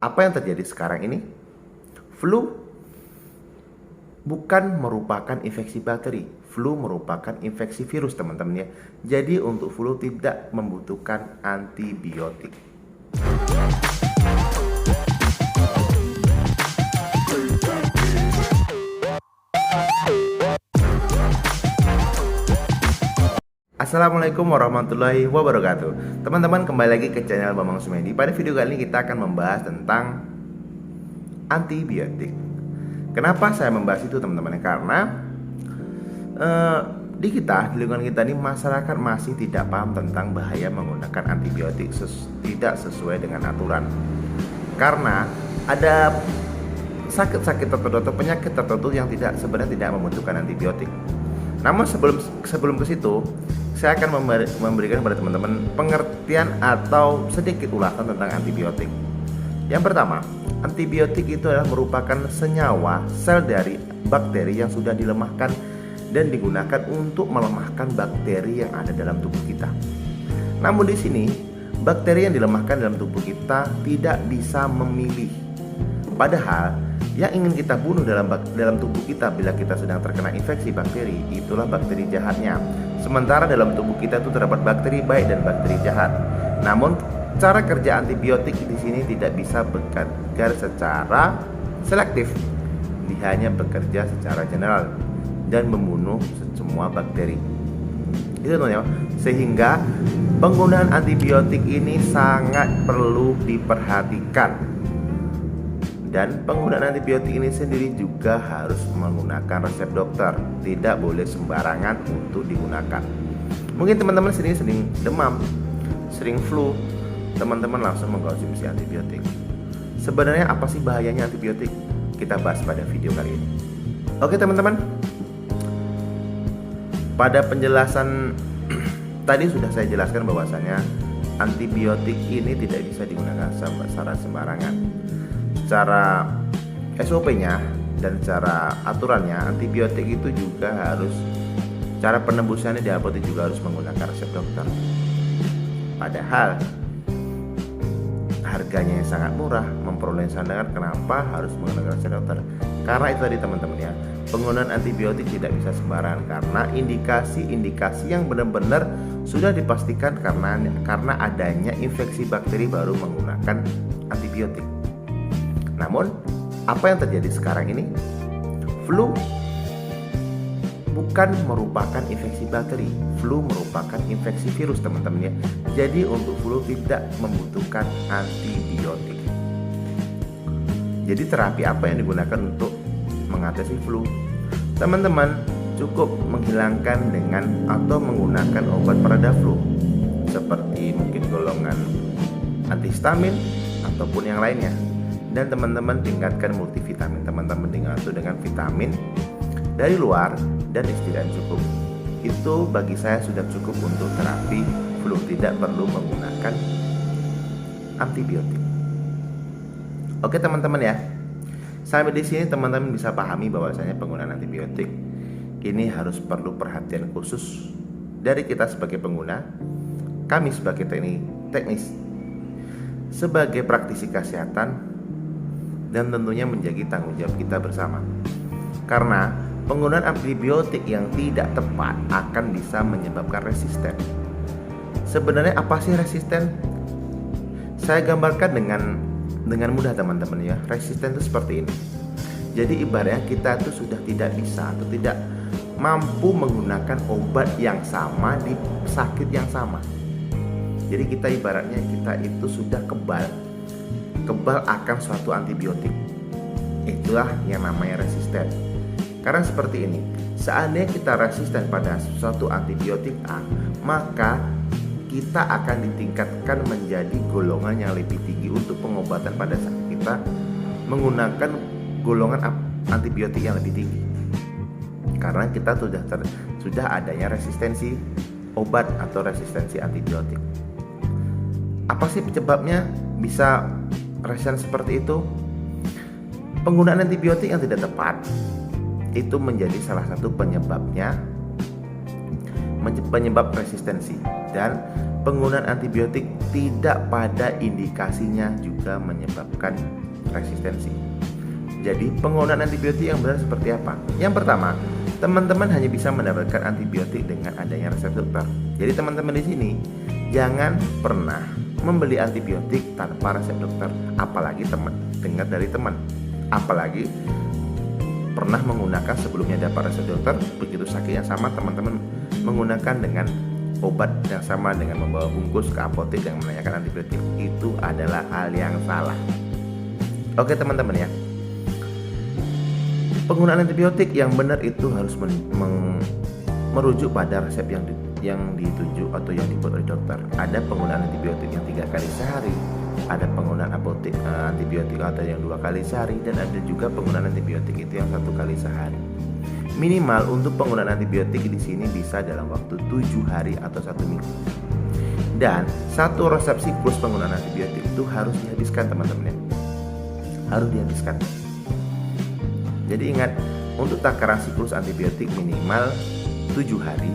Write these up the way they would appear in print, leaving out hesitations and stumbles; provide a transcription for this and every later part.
Apa yang terjadi sekarang ini? Flu bukan merupakan infeksi bakteri. Flu merupakan infeksi virus, teman-teman ya. Jadi untuk flu tidak membutuhkan antibiotik. Assalamualaikum warahmatullahi wabarakatuh. Teman-teman, kembali lagi ke channel Bambang Sumedi. Pada video kali ini kita akan membahas tentang antibiotik. Kenapa saya membahas itu, teman-teman? Karena di lingkungan kita ini, masyarakat masih tidak paham tentang bahaya menggunakan antibiotik tidak sesuai dengan aturan. Karena ada sakit-sakit tertentu atau penyakit tertentu yang sebenarnya tidak membutuhkan antibiotik. Namun sebelum ke situ, saya akan memberikan kepada teman-teman pengertian atau sedikit ulasan tentang antibiotik. Yang pertama, antibiotik itu adalah merupakan senyawa sel dari bakteri yang sudah dilemahkan dan digunakan untuk melemahkan bakteri yang ada dalam tubuh kita. Namun di sini, bakteri yang dilemahkan dalam tubuh kita tidak bisa memilih. Padahal yang ingin kita bunuh dalam tubuh kita bila kita sedang terkena infeksi bakteri, itulah bakteri jahatnya. Sementara dalam tubuh kita itu terdapat bakteri baik dan bakteri jahat. Namun cara kerja antibiotik di sini tidak bisa bekerja secara selektif. Dia hanya bekerja secara general dan membunuh semua bakteri. Itu teman-teman. Sehingga penggunaan antibiotik ini sangat perlu diperhatikan. Dan penggunaan antibiotik ini sendiri juga harus menggunakan resep dokter. Tidak boleh sembarangan untuk digunakan. Mungkin teman-teman sering demam, sering flu, teman-teman langsung mengkonsumsi antibiotik. Sebenarnya apa sih bahayanya antibiotik? Kita bahas pada video kali ini. Oke teman-teman, pada penjelasan tadi sudah saya jelaskan bahwasanya antibiotik ini tidak bisa digunakan secara sembarangan. Secara SOP-nya dan cara aturannya, antibiotik itu juga harus, cara penembusannya di apotek juga harus menggunakan resep dokter. Padahal harganya yang sangat murah, memperoleh sandangan. Kenapa harus menggunakan resep dokter? Karena itu tadi teman-teman ya, penggunaan antibiotik tidak bisa sembarangan karena indikasi yang benar-benar sudah dipastikan karena adanya infeksi bakteri baru menggunakan antibiotik. Namun, apa yang terjadi sekarang ini? Flu bukan merupakan infeksi bakteri. Flu merupakan infeksi virus, teman-teman ya. Jadi untuk flu tidak membutuhkan antibiotik. Jadi terapi apa yang digunakan untuk mengatasi flu? Teman-teman cukup menghilangkan dengan atau menggunakan obat pereda flu seperti mungkin golongan antihistamin ataupun yang lainnya. Dan teman-teman tingkatkan multivitamin. Teman-teman tinggal itu dengan vitamin dari luar dan istirahat cukup. Itu bagi saya sudah cukup untuk terapi flu, tidak perlu menggunakan antibiotik. Oke teman-teman ya, sampai di sini teman-teman bisa pahami bahwasanya penggunaan antibiotik ini harus perlu perhatian khusus dari kita sebagai pengguna, kami sebagai teknis, sebagai praktisi kesehatan, dan tentunya menjadi tanggung jawab kita bersama. Karena penggunaan antibiotik yang tidak tepat akan bisa menyebabkan resisten. Sebenarnya apa sih resisten? Saya gambarkan dengan mudah teman-teman ya. Resisten itu seperti ini. Jadi ibaratnya kita itu sudah tidak bisa atau tidak mampu menggunakan obat yang sama di sakit yang sama. Jadi kita ibaratnya kita itu sudah kebal akan suatu antibiotik. Itulah yang namanya resisten. Karena seperti ini, seandainya kita resisten pada suatu antibiotik A, maka kita akan ditingkatkan menjadi golongan yang lebih tinggi untuk pengobatan pada saat kita menggunakan golongan antibiotik yang lebih tinggi. Karena kita sudah adanya resistensi obat atau resistensi antibiotik. Apa sih penyebabnya bisa resisten seperti itu? Penggunaan antibiotik yang tidak tepat itu menjadi salah satu penyebab resistensi. Dan penggunaan antibiotik tidak pada indikasinya juga menyebabkan resistensi. Jadi penggunaan antibiotik yang benar seperti apa? Yang pertama, teman-teman hanya bisa mendapatkan antibiotik dengan adanya resep dokter. Jadi teman-teman di sini jangan pernah membeli antibiotik tanpa resep dokter, apalagi dengar dari teman, apalagi pernah menggunakan sebelumnya dapat resep dokter, begitu sakit yang sama teman-teman menggunakan dengan obat yang sama dengan membawa bungkus ke apotek yang menanyakan antibiotik. Itu adalah hal yang salah. Oke teman-teman ya, penggunaan antibiotik yang benar itu harus merujuk pada resep yang ditunjuk atau yang dibuat oleh dokter. Ada penggunaan antibiotik yang 3 kali sehari, ada penggunaan antibiotik atau yang 2 kali sehari, dan ada juga penggunaan antibiotik itu yang 1 kali sehari. Minimal untuk penggunaan antibiotik di sini bisa dalam waktu 7 hari atau 1 minggu. Dan 1 resep siklus penggunaan antibiotik itu harus dihabiskan teman-teman ya. Harus dihabiskan. Jadi ingat, untuk takaran siklus antibiotik minimal 7 hari.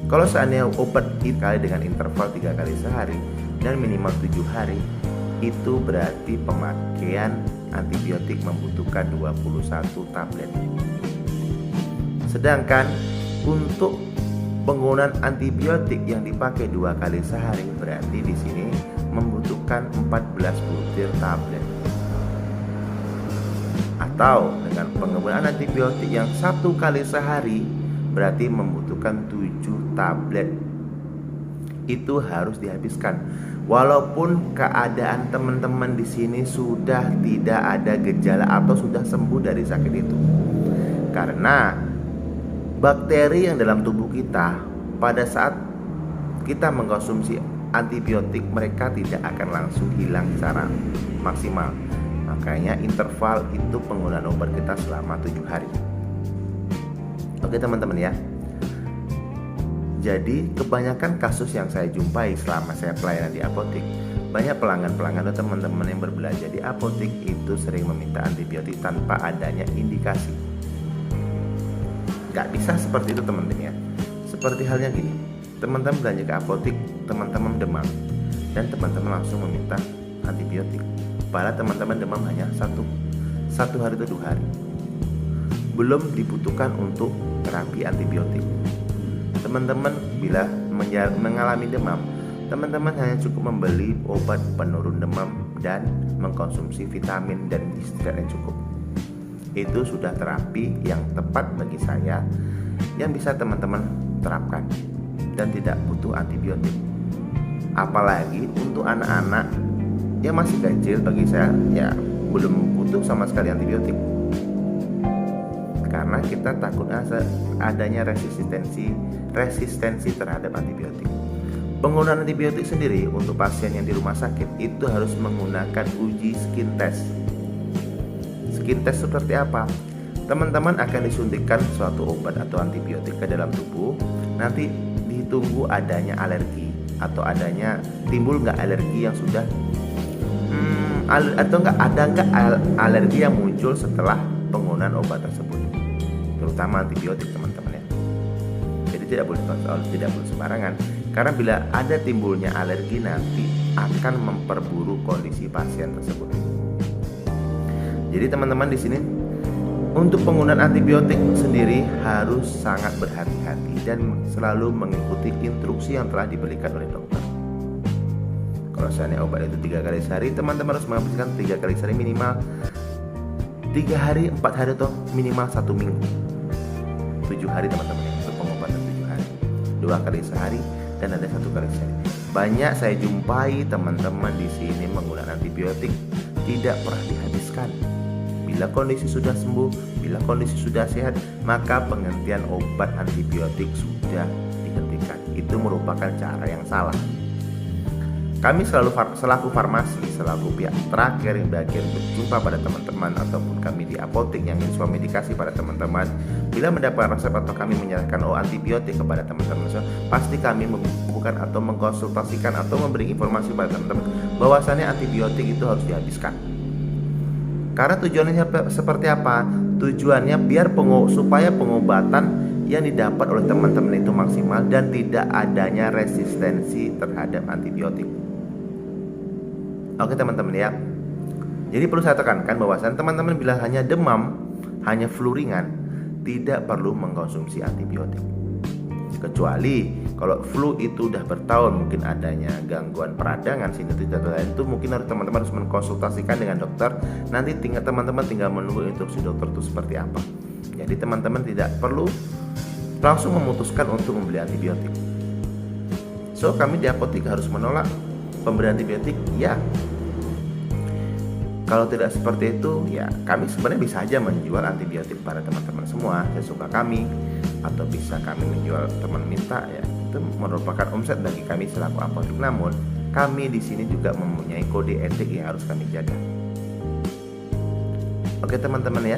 Kalau seandainya obat dikali dengan interval 3 kali sehari dan minimal 7 hari, itu berarti pemakaian antibiotik membutuhkan 21 tablet. Sedangkan untuk penggunaan antibiotik yang dipakai 2 kali sehari berarti di sini membutuhkan 14 butir tablet. Atau dengan penggunaan antibiotik yang 1 kali sehari berarti membutuhkan 7 tablet. Itu harus dihabiskan. Walaupun keadaan teman-teman di sini sudah tidak ada gejala atau sudah sembuh dari sakit itu. Karena bakteri yang dalam tubuh kita pada saat kita mengkonsumsi antibiotik, mereka tidak akan langsung hilang secara maksimal. Makanya interval itu penggunaan obat kita selama 7 hari. Oke teman-teman ya. Jadi kebanyakan kasus yang saya jumpai selama saya pelayanan di apotek, banyak pelanggan-pelanggan atau teman-teman yang berbelanja di apotek itu sering meminta antibiotik tanpa adanya indikasi. Gak bisa seperti itu teman-teman ya. Seperti halnya gini, teman-teman belanja ke apotek, teman-teman demam, dan teman-teman langsung meminta antibiotik. Padahal teman-teman demam hanya satu hari atau 2 hari, belum dibutuhkan untuk terapi antibiotik. Teman-teman bila mengalami demam, teman-teman hanya cukup membeli obat penurun demam dan mengkonsumsi vitamin dan istirahat yang cukup. Itu sudah terapi yang tepat bagi saya, yang bisa teman-teman terapkan dan tidak butuh antibiotik. Apalagi untuk anak-anak yang masih kecil, bagi saya ya belum butuh sama sekali antibiotik. Karena kita takut adanya resistensi terhadap antibiotik. Penggunaan antibiotik sendiri untuk pasien yang di rumah sakit itu harus menggunakan uji skin test. Skin test seperti apa? Teman-teman akan disuntikkan suatu obat atau antibiotik ke dalam tubuh. Nanti ditunggu adanya alergi atau adanya timbul nggak alergi yang sudah atau ada nggak alergi yang muncul setelah penggunaan obat tersebut, terutama antibiotik teman-teman ya. Jadi tidak boleh sembarangan, karena bila ada timbulnya alergi nanti akan memperburuk kondisi pasien tersebut. Jadi teman-teman di sini untuk penggunaan antibiotik sendiri harus sangat berhati-hati dan selalu mengikuti instruksi yang telah diberikan oleh dokter. Kalau misalnya obat itu 3 kali sehari, teman-teman harus menghabiskan 3 kali sehari minimal 3 hari, 4 hari atau minimal 1 minggu. 7 hari teman-teman, untuk pengobatan 7 hari, 2 kali sehari dan ada 1 kali sehari. Banyak saya jumpai teman-teman di sini menggunakan antibiotik tidak pernah dihabiskan. Bila kondisi sudah sembuh, bila kondisi sudah sehat, maka penghentian obat antibiotik sudah dihentikan. Itu merupakan cara yang salah. Kami selaku farmasi, selaku pihak terakhir yang bagian berjumpa pada teman-teman ataupun kami di apotek yang ingin medikasi pada teman-teman, bila mendapatkan resep atau kami menyerahkan antibiotik kepada teman-teman, pasti kami membukukan atau mengkonsultasikan atau memberi informasi pada teman-teman bahwasannya antibiotik itu harus dihabiskan. Karena tujuannya seperti apa? Tujuannya biar supaya pengobatan yang didapat oleh teman-teman itu maksimal dan tidak adanya resistensi terhadap antibiotik. Oke teman-teman ya. Jadi perlu saya tekankan bahwasan teman-teman bila hanya demam, hanya flu ringan, tidak perlu mengkonsumsi antibiotik. Kecuali kalau flu itu udah bertahun, mungkin adanya gangguan peradangan, sinusitis dan lain, itu mungkin teman-teman harus mengkonsultasikan dengan dokter. Nanti teman-teman tinggal menunggu instruksi dokter itu seperti apa. Jadi teman-teman tidak perlu langsung memutuskan untuk membeli antibiotik. So kami di apotek harus menolak pemberian antibiotik? Ya. Kalau tidak seperti itu, ya kami sebenarnya bisa aja menjual antibiotik pada teman-teman semua sesuka kami, atau bisa kami menjual teman minta, ya itu merupakan omset bagi kami selaku apotek. Namun kami di sini juga mempunyai kode etik yang harus kami jaga. Oke teman-teman ya.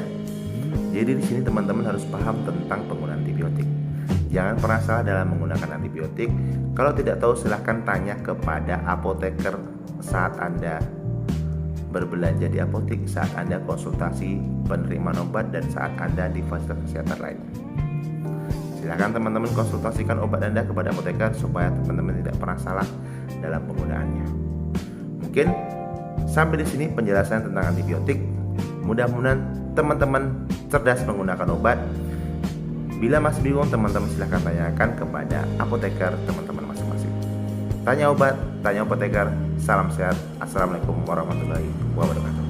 Jadi di sini teman-teman harus paham tentang penggunaan antibiotik. Jangan pernah salah dalam menggunakan antibiotik. Kalau tidak tahu silahkan tanya kepada apoteker saat Anda berbelanja di apotek, saat Anda konsultasi penerimaan obat, dan saat Anda di fasilitas kesehatan lainnya. Silakan teman-teman konsultasikan obat Anda kepada apoteker supaya teman-teman tidak pernah salah dalam penggunaannya. Mungkin sampai di sini penjelasan tentang antibiotik. Mudah-mudahan teman-teman cerdas menggunakan obat. Bila masih bingung, teman-teman silahkan tanyakan kepada apoteker teman-teman masing-masing. Tanya obat, tanya apoteker. Salam sehat. Assalamualaikum warahmatullahi wabarakatuh.